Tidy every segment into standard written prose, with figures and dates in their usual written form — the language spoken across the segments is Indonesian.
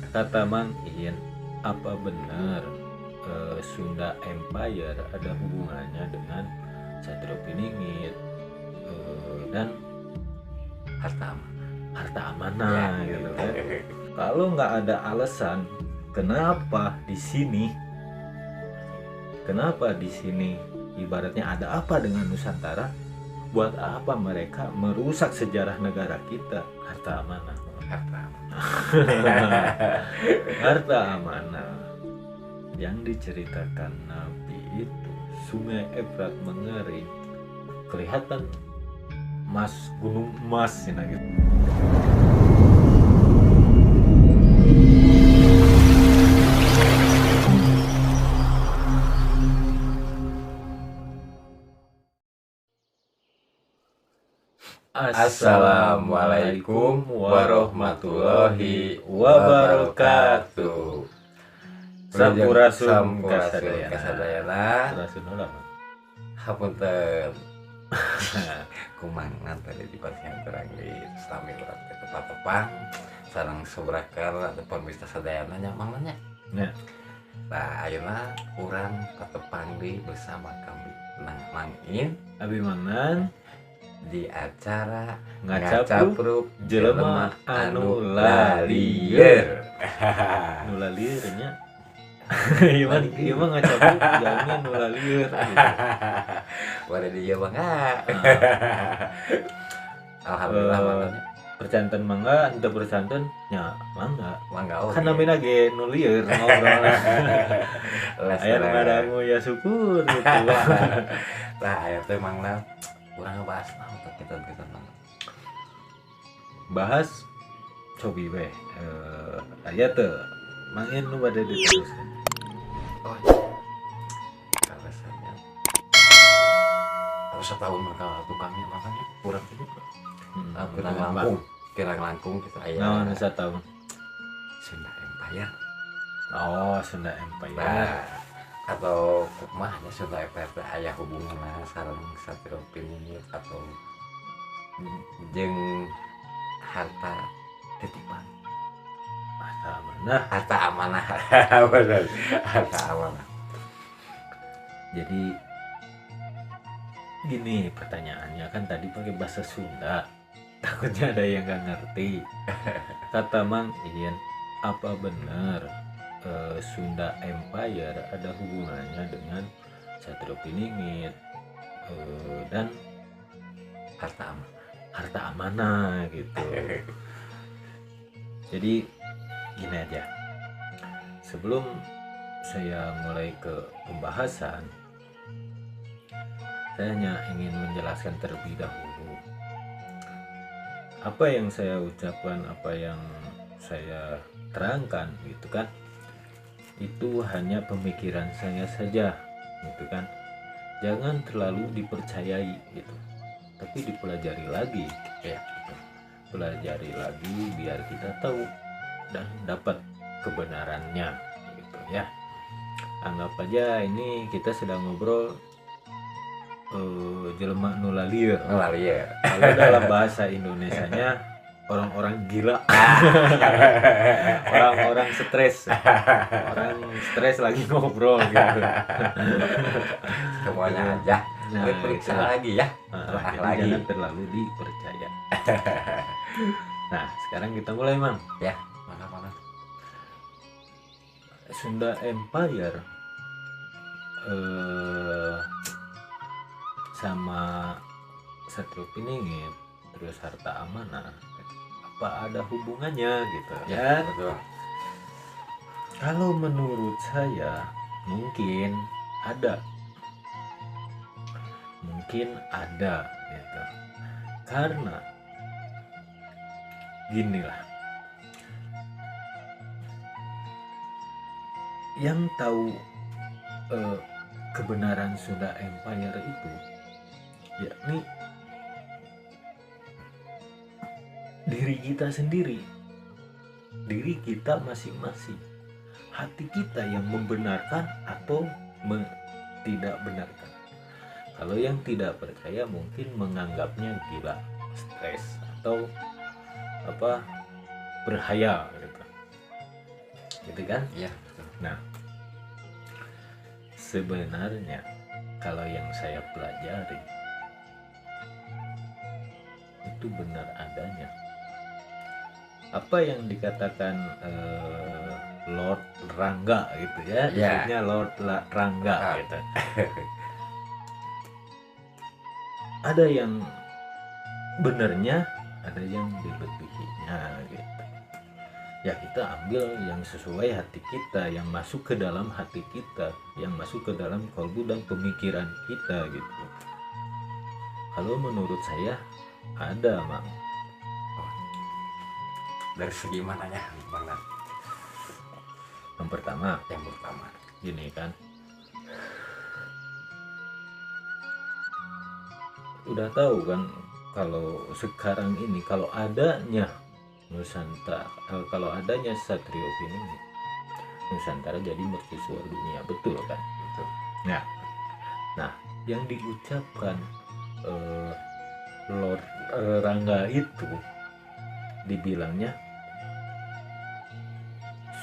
Kata Mang In, apa benar Sunda Empire ada hubungannya dengan Satrio Piningit dan Harta harta amanah gitu kan? Kalau nggak ada alasan, kenapa di sini? Kenapa di sini? Ibaratnya ada apa dengan Nusantara? Buat apa mereka merusak sejarah negara kita? Harta amanah. harta. Harta amanah yang diceritakan Nabi itu, Sungai Efrat mengering, kelihatan emas, gunung emas gitu. Assalamualaikum warahmatullahi wabarakatuh. Sampurasun kasadayana. Sampurasun ulang. Hapunten. Kumangan tadi di pasihan terang di Islami urang ke tepat-tepat sareng sobrakar depan Wista Sadayana nyamannya. Ya. Nah, ayeuna urang patepang deui bersama kami Mang In Abi Mangan di acara Ngacapruk jelema anu lalieur. nu lalieur nya. Ieu mah ngacapruk jalmi nu lalieur gitu. Wada di Jawa enggak? Alhamdulillah mantannya. Percanten mangga, ente percanten nya mangga. Mangga oke. Kan namina ge nu lieur ngobrol. Aya nu ngadangu ya syukur gitu. Lah aya teh mangna urang ngebahas naon teh kita mah. Bahas cobi we. Aya teu mangin nu bade diteruskeun. Oh. Alasannya harus setahun mereka tukangnya makanya kurang itu. Kirang langkung kita aya. Naon satahun? Sunda Empire. Oh, Sunda Empire. Nah, atau kumahnya Sunda Empire teh aya hubunganna sareng Satrio Piningit atau jeung harta titipan. Harta amanah. Benar. Harta amanah. Jadi gini pertanyaannya kan tadi pakai bahasa Sunda. Takutnya ada yang nggak ngerti. Kata Mang In, apa benar Sunda Empire ada hubungannya dengan Satrio Piningit dan harta amanah gitu. Jadi gini aja, sebelum saya mulai ke pembahasan, saya hanya ingin menjelaskan terlebih dahulu apa yang saya ucapkan, apa yang saya terangkan gitu kan, itu hanya pemikiran saya saja gitu kan, jangan terlalu dipercayai gitu, tapi dipelajari lagi ya gitu. Pelajari lagi biar kita tahu dan dapat kebenarannya gitu ya. Anggap aja ini kita sedang ngobrol jelema nu lalieur. Kalau dalam bahasa Indonesianya orang-orang gila. Orang-orang stres. Orang stres lagi ngobrol gitu. Semuanya aja. Nah, Periksa itulah. lagi ya. Jadi lagi. jangan terlalu dipercaya. Nah, sekarang kita mulai, Mang. Ya, mana-mana. Sunda Empire sama Satrio Piningit terus harta amanah, apa ada hubungannya gitu ya? Betul. Kalau menurut saya mungkin ada gitu, karena ginilah, yang tahu kebenaran Sunda Empire itu yakni diri kita sendiri, diri kita masing-masing, hati kita yang membenarkan atau tidak benarkan. Kalau yang tidak percaya mungkin menganggapnya gila, stres atau berhayal gitu. gitu kan. Iya. Nah, sebenarnya kalau yang saya pelajari itu benar adanya. Apa yang dikatakan Lord Rangga gitu ya, disebutnya Lord Rangga gitu. Ada yang benernya, ada yang dilebihinya gitu. Ya kita ambil yang sesuai hati kita, yang masuk ke dalam hati kita, yang masuk ke dalam kalbu dan pemikiran kita gitu. Kalau menurut saya ada, Mang. Dari segi mananya, Bang? Yang pertama, gini kan, udah tahu kan kalau sekarang ini kalau adanya Nusantara, kalau adanya Satrio ini, Nusantara jadi mercusuar dunia, betul kan? Betul. Nah, yang diucapkan Lord Rangga itu dibilangnya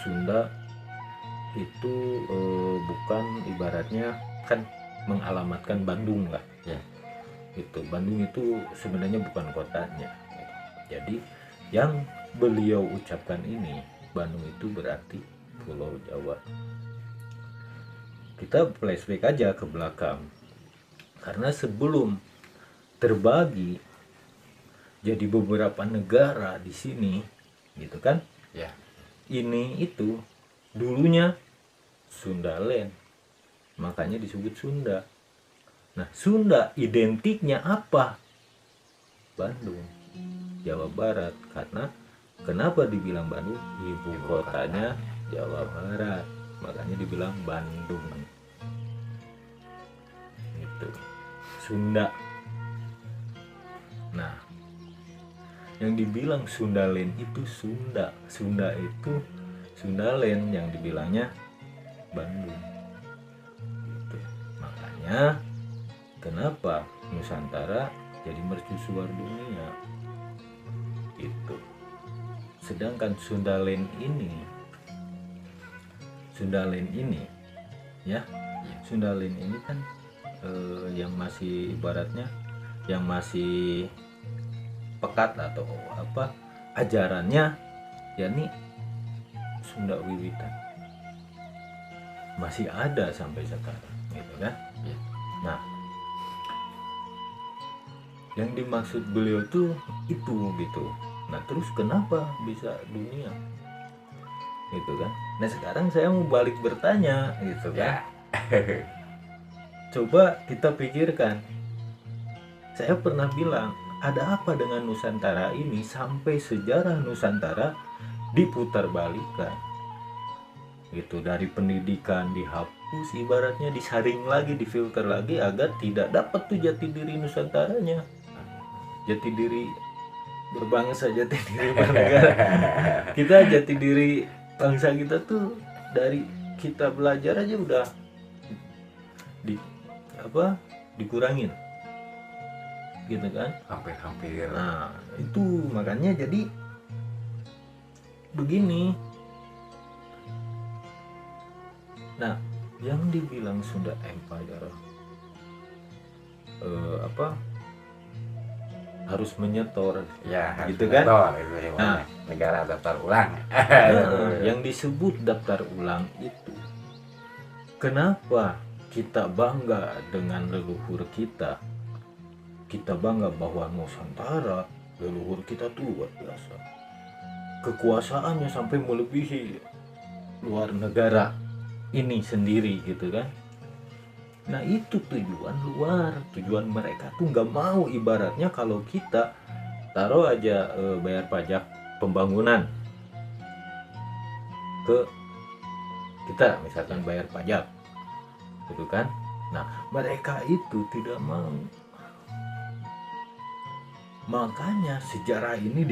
Sunda itu bukan, ibaratnya kan mengalamatkan Bandung lah ya. Itu Bandung itu sebenarnya bukan kotanya. Jadi yang beliau ucapkan ini, Bandung itu berarti Pulau Jawa. Kita flashback aja ke belakang, karena sebelum terbagi jadi beberapa negara di sini gitu kan ya, ini itu dulunya Sundaland, makanya disebut Sunda. Nah, Sunda identiknya apa? Bandung, Jawa Barat. Karena kenapa dibilang Bandung? Ibu kotanya Jawa Barat, makanya dibilang Bandung. Itu Sunda. Nah, yang dibilang Sundaland itu Sunda. Sunda itu Sundaland, yang dibilangnya Bandung. Gitu. Makanya kenapa Nusantara jadi mercusuar dunia itu. Sedangkan Sundaland ini ya, Sundaland ini kan yang masih ibaratnya yang masih pekat atau apa ajarannya, yakni Sunda Wiwitan masih ada sampai sekarang gitu kan. Nah, yang dimaksud beliau tuh itu gitu. Nah, terus kenapa bisa dunia gitu kan. Nah, sekarang saya mau balik bertanya gitu kan. Coba kita pikirkan, saya pernah bilang ada apa dengan Nusantara ini sampai sejarah Nusantara diputarbalikan gitu. Dari pendidikan dihapus, ibaratnya disaring lagi, difilter lagi agar tidak dapat tuh jati diri Nusantaranya, jati diri berbangsa, jati diri bernegara. Kita jati diri bangsa kita tuh dari kita belajar aja udah dikurangin gitu kan, hampir. Nah, itu makanya jadi begini. Nah, yang dibilang Sunda Empire harus menyetor Ya, gitu kan. Nah, negara daftar ulang. Yang disebut daftar ulang itu, kenapa kita bangga dengan leluhur kita? Kita bangga bahwa Nusantara, leluhur kita tuh luar biasa, kekuasaannya sampai melebihi luar negara ini sendiri gitu kan. Nah, itu tujuan mereka tuh nggak mau, ibaratnya kalau kita taruh aja bayar pajak pembangunan ke kita, misalkan bayar pajak gitu kan. Nah, mereka itu tidak mau. Makanya sejarah ini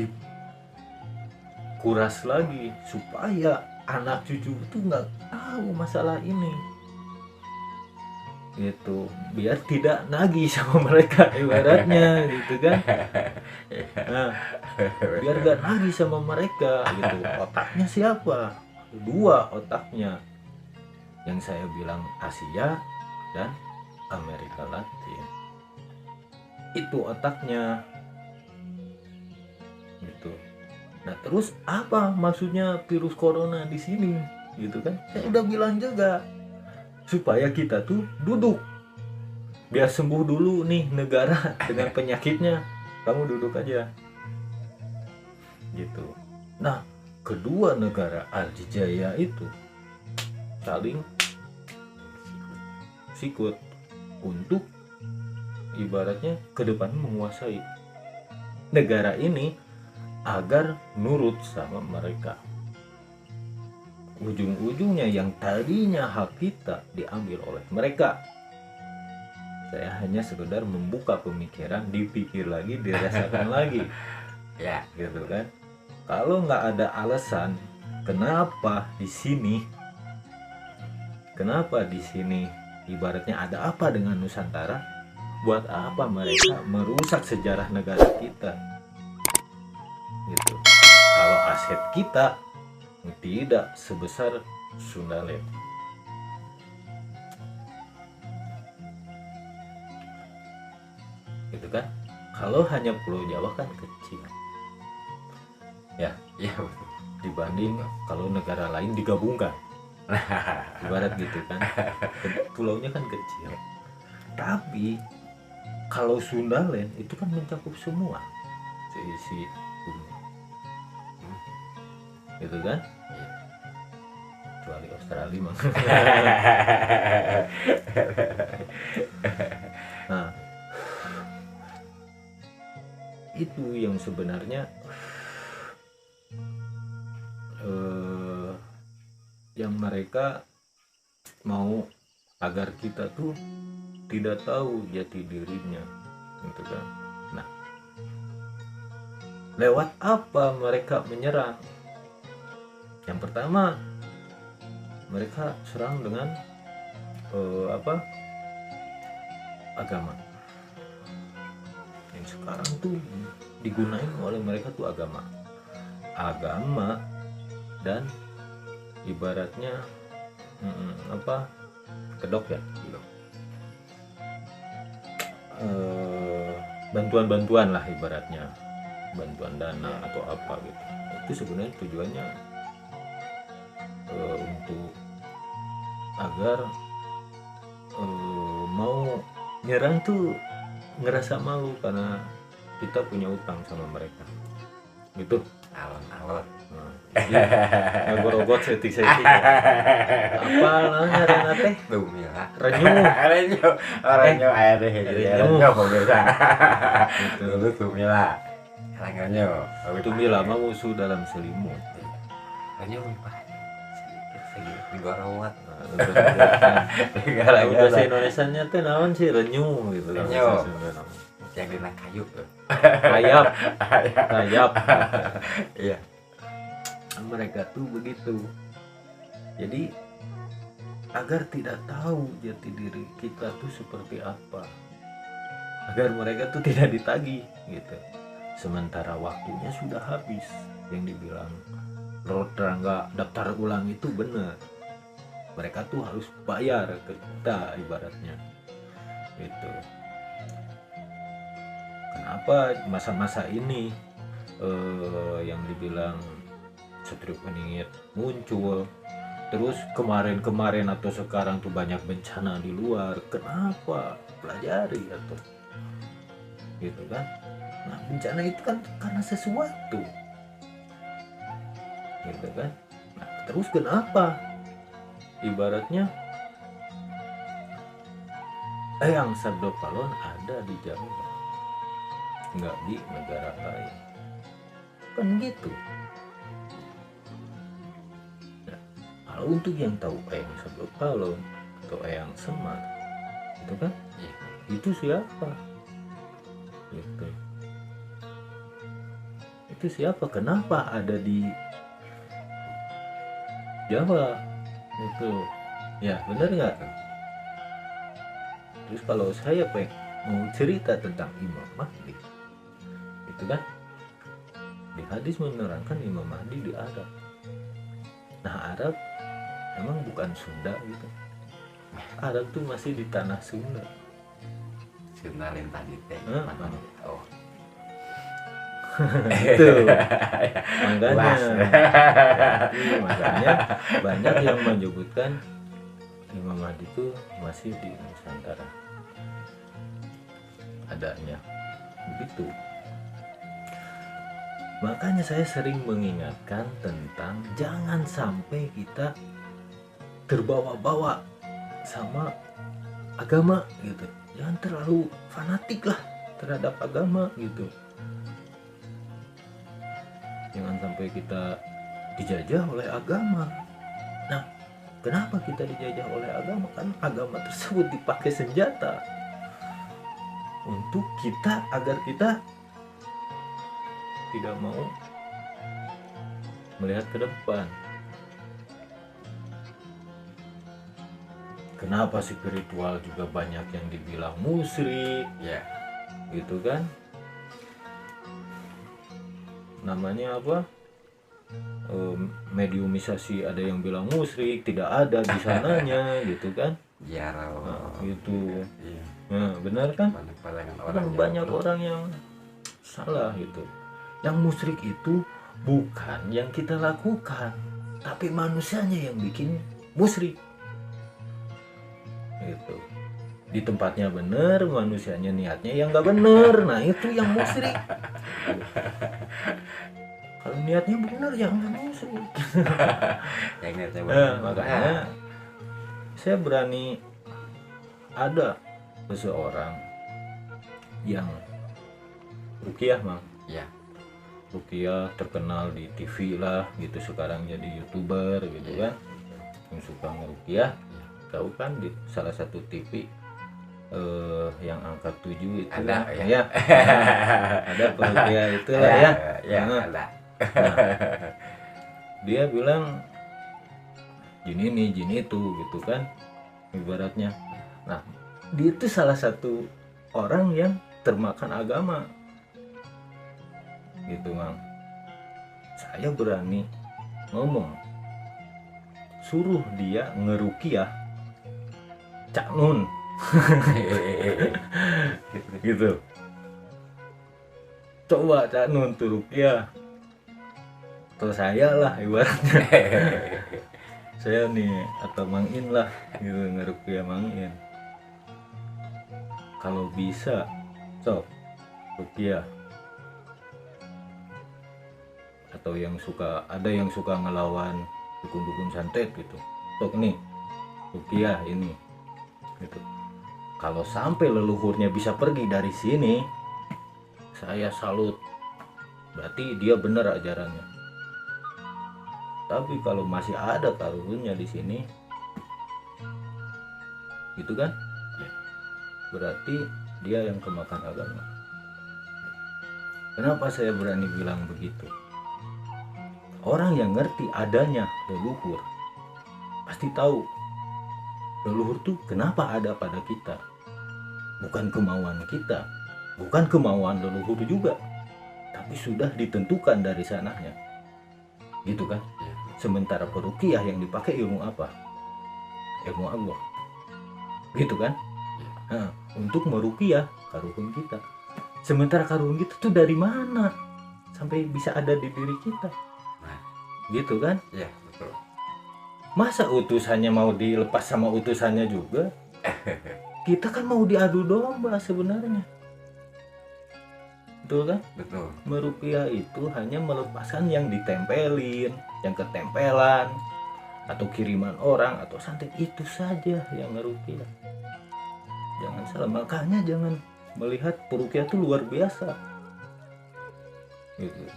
dikuras lagi supaya anak cucu itu nggak tahu masalah ini gitu, biar tidak nagih sama mereka ibaratnya gitu kan. Nah, biar gak nagih sama mereka gitu. Otaknya siapa dua otaknya, yang saya bilang Asia dan Amerika Latin. Itu otaknya gitu. Nah terus apa maksudnya virus corona di sini gitu kan? Saya udah bilang juga supaya kita tuh duduk, biar sembuh dulu nih negara dengan penyakitnya, kamu duduk aja gitu. Nah kedua negara Aljizaya itu saling sikut untuk ibaratnya ke depan menguasai negara ini agar nurut sama mereka. Ujung-ujungnya yang tadinya hak kita diambil oleh mereka. Saya hanya sekedar membuka pemikiran, dipikir lagi, dirasakan lagi, Ya, gitu kan. Kalau nggak ada alasan, kenapa di sini ibaratnya ada apa dengan Nusantara? Buat apa mereka merusak sejarah negara kita? Gitu. Kalau aset kita tidak sebesar Sundaland. Gitu kan? Kalau hanya Pulau Jawa kan kecil. Ya, ya betul. dibanding kalau negara lain digabungkan. Ibarat gitu kan. Pulaunya kan kecil. Tapi kalau Sundaland itu kan mencakup semua seisi bumi. Gitu kan? Iya. Kecuali Australia mah. Nah, itu yang sebenarnya yang mereka mau agar kita tuh tidak tahu jati dirinya, gitu kan. Nah, lewat apa mereka menyerang? Yang pertama, mereka serang dengan agama. Yang sekarang tuh digunain oleh mereka tuh agama dan ibaratnya kedok ya, bantuan-bantuan lah, ibaratnya bantuan dana atau apa gitu. Itu sebenarnya tujuannya untuk agar mau nyerang tuh ngerasa malu karena kita punya utang sama mereka gitu. Alon-alon. Ngagorogot setik-setik apa namanya Rena teh Tumila. Renyu air deh. Renyu pemirsa. gitu. Dulu tumila. Renyu. Tumila mah musuh dalam selimut. Renyu lupa. Sedikit digorowat. Kalau bahasa Indonesianya teh naon sih renyu gitu. Renyu. Yang dina kayu tuh. Rayap. Iya. Mereka tuh begitu. Jadi agar tidak tahu jati diri kita tuh seperti apa, agar mereka tuh tidak ditagih gitu. Sementara waktunya sudah habis. Yang dibilang Rodrangga daftar ulang itu benar. Mereka tuh harus bayar ke kita ibaratnya gitu. Kenapa masa-masa ini yang dibilang Setrik Beningit muncul, terus kemarin atau sekarang tuh banyak bencana di luar? Kenapa? Pelajari atau gitu kan. Nah bencana itu kan karena sesuatu gitu kan. Nah terus kenapa ibaratnya Eyang Sabdo Palon ada di Jawa, nggak di negara lain kan gitu. Nah, kalau untuk yang tahu Eyang Sabdo Palon atau Eyang Semar itu kan itu siapa gitu. Itu siapa, kenapa ada di Jawa itu ya, benar nggak? Terus kalau saya mau cerita tentang Imam Mahdi itu kan di hadis menerangkan Imam Mahdi di Arab. Nah Arab emang bukan Sunda gitu. Arab tuh masih di tanah Sunda. Sinalin tadi teh. Heeh. Oh. Itu makanya Luas. jadi makanya banyak yang menyebutkan Imam Mahdi itu masih di Nusantara adanya begitu. Makanya saya sering mengingatkan tentang jangan sampai kita terbawa-bawa sama agama gitu, jangan terlalu fanatik lah terhadap agama gitu. Jangan sampai kita dijajah oleh agama. Nah, kenapa kita dijajah oleh agama? Kan agama tersebut dipakai senjata untuk kita agar kita tidak mau melihat ke depan. Kenapa spiritual juga banyak yang dibilang musyrik, Ya. gitu kan? Namanya apa? Mediumisasi, ada yang bilang musyrik, tidak ada di sananya, gitu kan? Jaro. Nah, gitu. Iya. Nah, benar kan? Pandangan Kan orang banyak Jawa. orang yang salah gitu. Yang musyrik itu bukan yang kita lakukan, tapi manusianya yang bikin musyrik. Gitu. Di tempatnya bener, manusianya niatnya yang nggak bener. Nah, itu yang musyrik. Kalau niatnya bener ya nggak musyrik. Yang niatnya Nah, benar. makanya saya berani ada seseorang yang ruqyah, Mang. Ya. Ruqyah terkenal di TV lah gitu, sekarang jadi YouTuber gitu kan, yang suka ngeruqyah. Tahu kan di salah satu TV yang angka 7 itu Ada, lah, ya. ada peruqyah itulah ya. Ya, Nah, ada. dia bilang jin ini jin itu gitu kan ibaratnya. Nah, dia itu salah satu orang yang termakan agama gitu, Mang. Saya berani ngomong, suruh dia ngeruqyah Cak Nun gitu. Coba Cak Nun tuh ruqyah, atau saya lah ibaratnya. Saya nih atau Mang In lah gitu, ngeruqyah Mang In. Kalau bisa sok ruqyah. Atau yang suka, ada yang suka ngelawan dukun-dukun santet gitu, sok nih ruqyah ini gitu. Kalau sampai leluhurnya bisa pergi dari sini, saya salut, berarti dia benar ajarannya. Tapi kalau masih ada karunya di sini, gitu kan, berarti dia yang kemakan agama. Kenapa saya berani bilang begitu? Orang yang ngerti adanya leluhur pasti tahu leluhur tuh kenapa ada pada kita. Bukan kemauan kita, bukan kemauan leluhur juga, tapi sudah ditentukan dari sananya, gitu kan. Sementara peruqyah yang dipakai ilmu apa? Ilmu Allah, gitu kan. Nah, untuk meruqyah karuhun kita. Sementara karuhun kita tuh dari mana sampai bisa ada di diri kita, gitu kan. Ya, betul. Masa utusannya mau dilepas sama utusannya juga? Kita kan mau diadu domba sebenarnya, betul kan? Betul. Meruqyah itu hanya melepaskan yang ditempelin, yang ketempelan, atau kiriman orang, atau santet, itu saja yang ngeruqyah. Jangan salah, makanya jangan melihat peruqyah itu luar biasa gitu.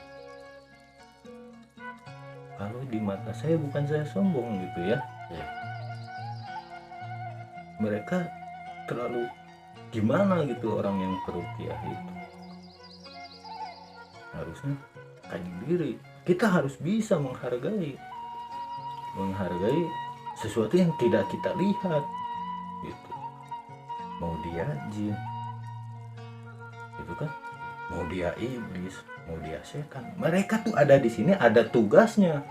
Kalau di mata saya, bukan saya sombong gitu ya, Ya. mereka terlalu gimana gitu orang yang peruqyah itu. Harusnya kayak diri kita harus bisa menghargai sesuatu yang tidak kita lihat gitu. Mau dia jin gitu kan, mau dia iblis, mau dia setan, mereka tuh ada di sini, ada tugasnya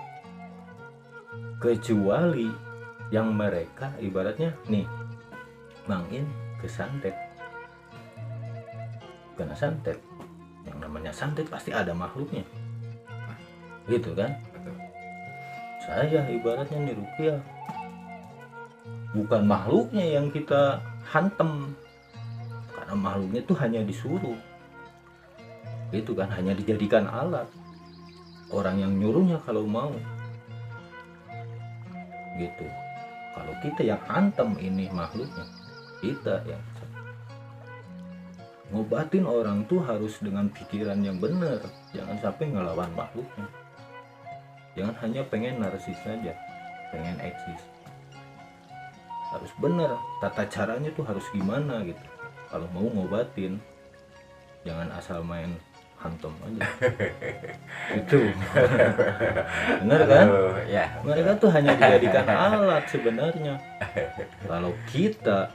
kecuali yang mereka ibaratnya nih mangin kesantet, kena santet. Yang namanya santet pasti ada makhluknya, gitu kan. Betul. Saya ibaratnya nih ruqyah, bukan makhluknya yang kita hantem, karena makhluknya itu hanya disuruh, gitu kan, hanya dijadikan alat. Orang yang nyuruhnya kalau mau, gitu. Kalau kita yang hantem ini makhluknya, kita yang ngobatin orang tuh harus dengan pikiran yang benar, jangan sampai ngelawan makhluknya. Jangan hanya pengen narsis saja, pengen eksis. Harus benar, tata caranya tuh harus gimana gitu. Kalau mau ngobatin, jangan asal main hantem aja. Itu benar kan? Ya. Mereka tuh hanya dijadikan alat sebenarnya. Kalau kita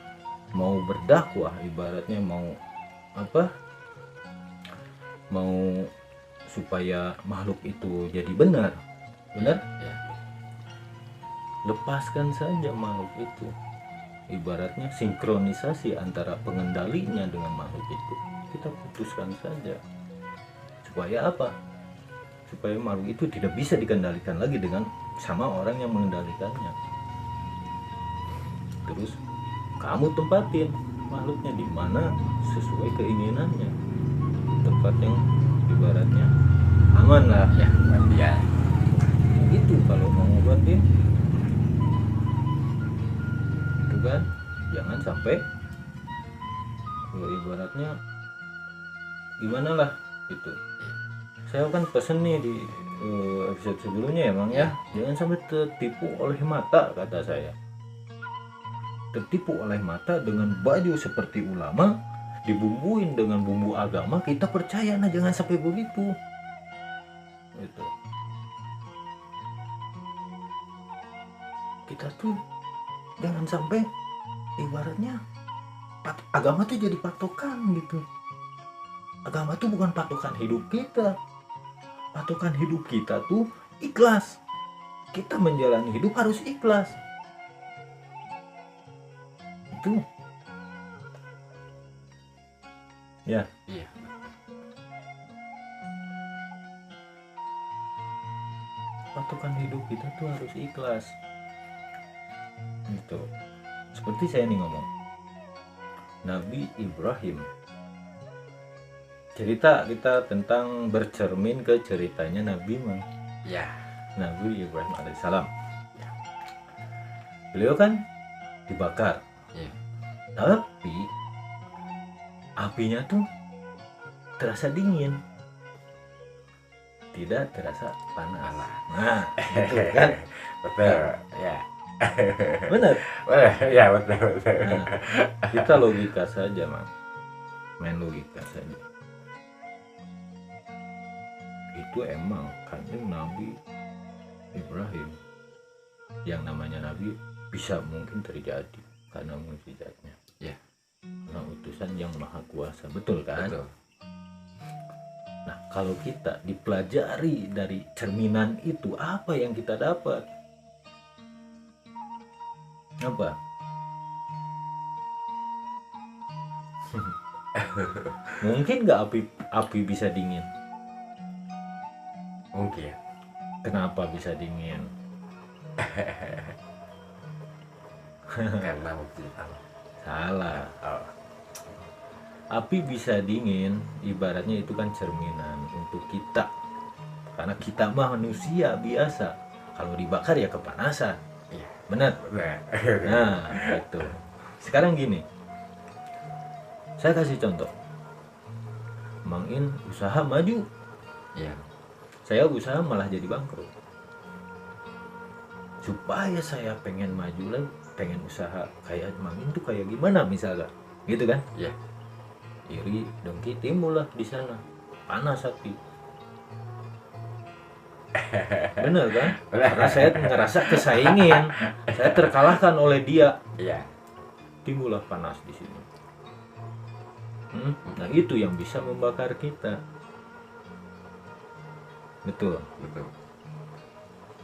mau berdakwah, ibaratnya mau apa? Mau supaya makhluk itu jadi benar, Ya. lepaskan saja makhluk itu. Ibaratnya sinkronisasi antara pengendalinya dengan makhluk itu, kita putuskan saja. Supaya apa? Supaya makhluk itu tidak bisa dikendalikan lagi dengan sama orang yang mengendalikannya. Terus kamu tempatin makhluknya di mana sesuai keinginannya, tempat yang ibaratnya aman lah. Ya. Itu kalau mau ngobatin itu kan, jangan sampai ibaratnya gimana lah itu. Saya kan pesen nih di episode sebelumnya emang ya, jangan sampai tertipu oleh mata, kata saya. Tertipu oleh mata dengan baju seperti ulama, dibumbuin dengan bumbu agama, kita percaya. Nah, jangan sampai begitu. Itu. Kita tuh jangan sampai ibaratnya agama tuh jadi patokan gitu. Agama tuh bukan patokan hidup kita. Patokan hidup kita tuh ikhlas. Kita menjalani hidup harus ikhlas. Itu. Ya. Iya. Patokan hidup kita tuh harus ikhlas. Gitu. Seperti saya nih ngomong. Nabi Ibrahim. Cerita kita tentang bercermin ke ceritanya Nabi Ya. Nabi Ibrahim alaihissalam. Beliau kan dibakar. Iya. Tapi apinya tuh terasa dingin, tidak terasa panas. Nah, gitu kan? Betul. Ya. Benar. Ya, betul. Nah, kita logika saja, Mang. Main logika saja. Itu emang kanjeng Nabi Ibrahim, yang namanya Nabi bisa mungkin terjadi karena mukjizatnya. Ya. Karena utusan yang maha kuasa, betul kan? Betul. Nah, kalau kita dipelajari dari cerminan itu, apa yang kita dapat? Apa? Mungkin nggak api bisa dingin? Mungkin. Kenapa bisa dingin? Karena mukjizat. Salah. Oh. Api bisa dingin, ibaratnya itu kan cerminan untuk kita. Karena kita mah manusia biasa. Kalau dibakar ya kepanasan. Iya. Benar? Nah, itu. Sekarang gini. Saya kasih contoh. Mang In usaha maju. Iya. Saya usaha malah jadi bangkrut. Supaya saya pengen maju lagi, pengen usaha kayak Mang In tuh kayak gimana misalnya. Gitu kan? Iya. Iri dengki timbul lah di sana, panas hati. Bener kan? Karena saya ngerasa kesaingin, saya terkalahkan oleh dia, Iya. timbullah panas di sini. Nah itu yang bisa membakar kita. Betul. Betul.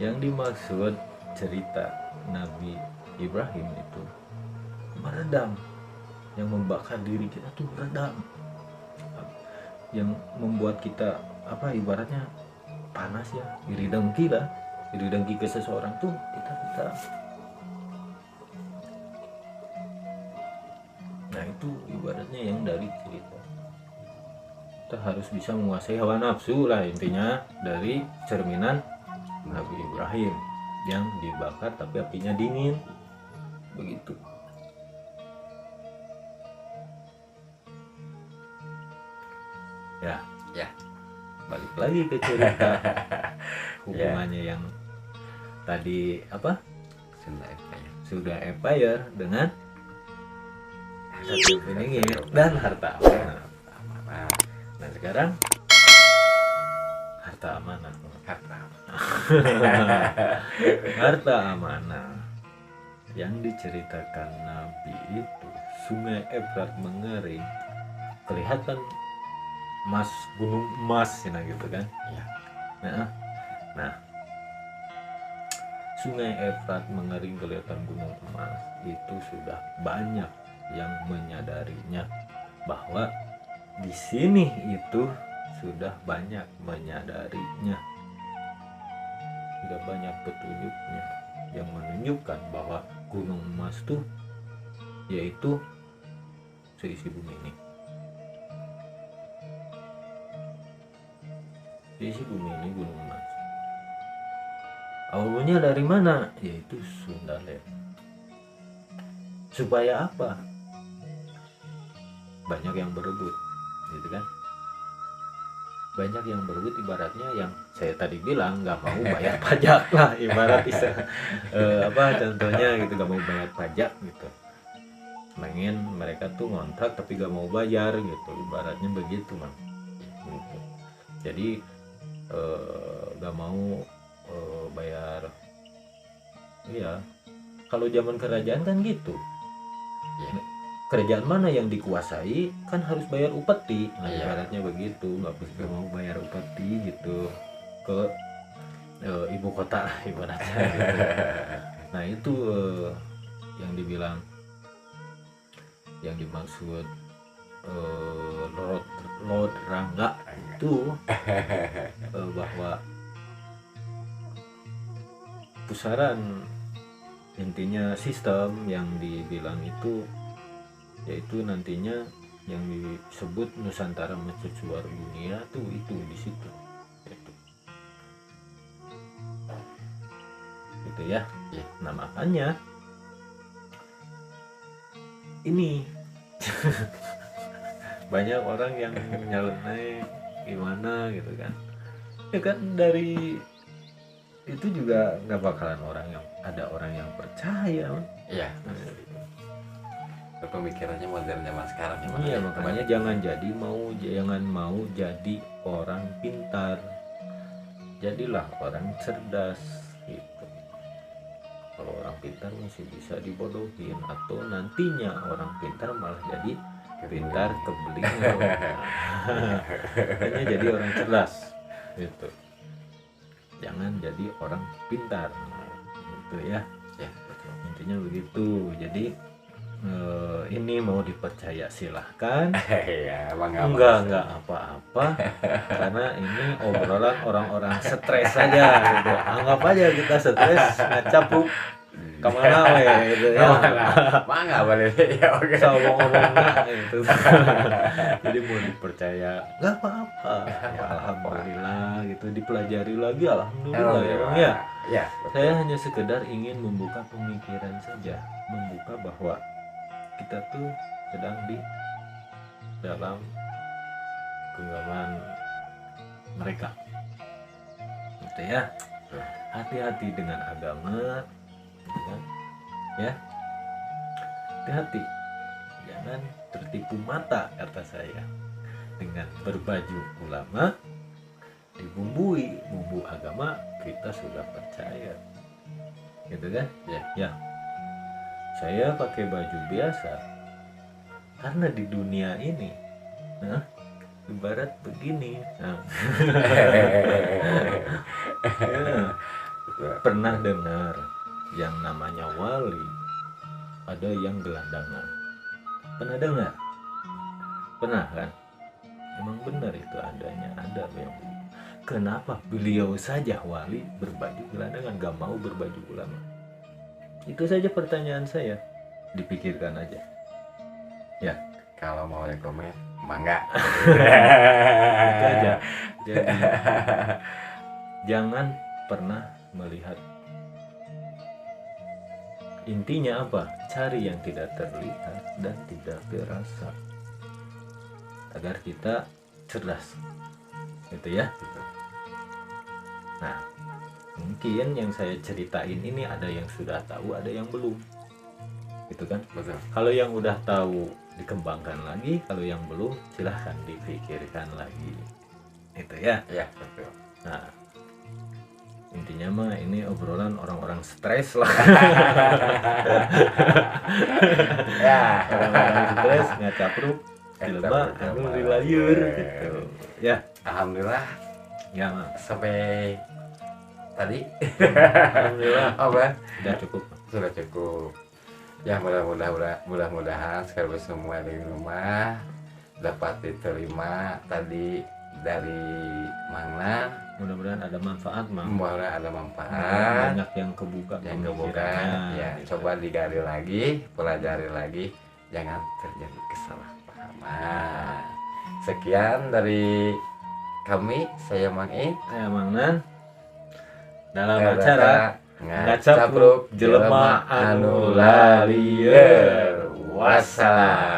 Yang dimaksud cerita Nabi Ibrahim itu meredam, yang membakar diri kita tuh meredam, yang membuat kita apa ibaratnya panas ya, iri dengki lah, iri dengki ke seseorang tuh kita. Nah itu ibaratnya yang dari cerita. Kita harus bisa menguasai hawa nafsu lah intinya dari cerminan Nabi Ibrahim yang dibakar tapi apinya dingin begitu. Ya, balik lagi ke cerita hubungannya yang tadi apa sudah empire dengan satu peningin dan harta amanah. Nah sekarang harta amanah. Harta amanah yang diceritakan Nabi itu, sungai Efrat mengering, kelihatan emas, gunung emas gitu kan ya. Nah sungai Efrat mengering kelihatan gunung emas itu sudah banyak yang menyadarinya bahwa di sini itu sudah banyak menyadarinya, sudah banyak petunjuknya yang menunjukkan bahwa gunung emas tuh yaitu seisi bumi ini. Seisi bumi ini gunung emas. Awalnya dari mana? Yaitu Sundaland. Supaya apa? Banyak yang berebut, gitu kan? Banyak yang berebut ibaratnya yang saya tadi bilang nggak mau bayar pajak lah, ibarat contohnya gitu, nggak mau bayar pajak gitu. Pengen mereka tuh ngontrak tapi nggak mau bayar gitu, ibaratnya begitu man. Gitu. Jadi nggak mau bayar. Iya, kalau zaman kerajaan kan gitu. Kerajaan mana yang dikuasai kan harus bayar upeti. Nah ibaratnya begitu, nggak mau bayar upeti gitu ke ibu kota ibaratnya gitu. Nah itu yang dibilang, yang dimaksud Lord Rangga itu bahwa pusaran, intinya sistem yang dibilang itu yaitu nantinya yang disebut Nusantara Mercusuar Dunia tuh itu di situ gitu ya. Nah makanya ini banyak orang yang nyeleneh gimana gitu kan ya kan, dari itu juga nggak bakalan ada orang yang percaya ya. Pemikirannya modern zaman sekarang ya. Makanya jangan mau jadi orang pintar, jadilah orang cerdas gitu. Kalau orang pintar masih bisa dibodohin, atau nantinya orang pintar malah jadi pintar kebelingan. Hanya jadi orang cerdas gitu, jangan jadi orang pintar gitu ya. Intinya begitu. Jadi ini mau dipercaya silahkan. Enggak apa-apa, karena ini obrolan orang-orang stres saja gitu. Anggap aja kita stres ngacapuk kemana gitu ya. Nggak boleh ya, oke. Ngomong itu. Jadi mau dipercaya nggak apa-apa ya, alhamdulillah gitu, dipelajari lagi alhamdulillah ya. Saya hanya sekedar ingin membuka pemikiran saja, membuka bahwa kita tuh sedang di dalam genggaman mereka gitu ya. Hati-hati dengan agama gitu kan ya, hati-hati jangan tertipu mata, kata saya, dengan berbaju ulama dibumbui bumbu agama. Kita sudah percaya gitu kan ya. Saya pakai baju biasa karena di dunia ini ibarat begini ya. Pernah dengar yang namanya wali ada yang gelandangan. Pernah dengar? Pernah kan? Emang benar itu adanya, ada yang kenapa beliau saja wali berbaju gelandangan, gak mau berbaju ulama? Itu saja pertanyaan saya, dipikirkan aja. Ya, Kalau mau rekomen, mangga. itu aja. Jadi jangan pernah melihat, intinya apa? Cari yang tidak terlihat dan tidak terasa agar kita cerdas, gitu ya. Nah, mungkin yang saya ceritain ini ada yang sudah tahu, ada yang belum, gitu kan. Betul. Kalau yang udah tahu dikembangkan lagi, kalau yang belum silahkan dipikirkan lagi, itu ya. Ya, betul. Nah, intinya mah ini obrolan orang-orang stres lah. Ya, Orang-orang stres nggak capruk jelema anu lilayeur gitu ya. Alhamdulillah Ya Mak. sampai tadi. Alhamdulillah Apa? udah cukup. Sudah cukup. Ya, mudah-mudahan sekaligus semua di rumah dapat diterima tadi dari Mangna. Mudah-mudahan ada manfaat Mak. Mudah ada manfaat. Banyak yang kebuka Yang kebuka, pemikirannya, ya gitu. coba digali lagi, pelajari lagi, jangan terjadi kesalahpahaman. Sekian dari kami, saya Mang I. Saya Mang Nan dalam Dalam acara ngacapruk jelema anu lalieur. Wassalam.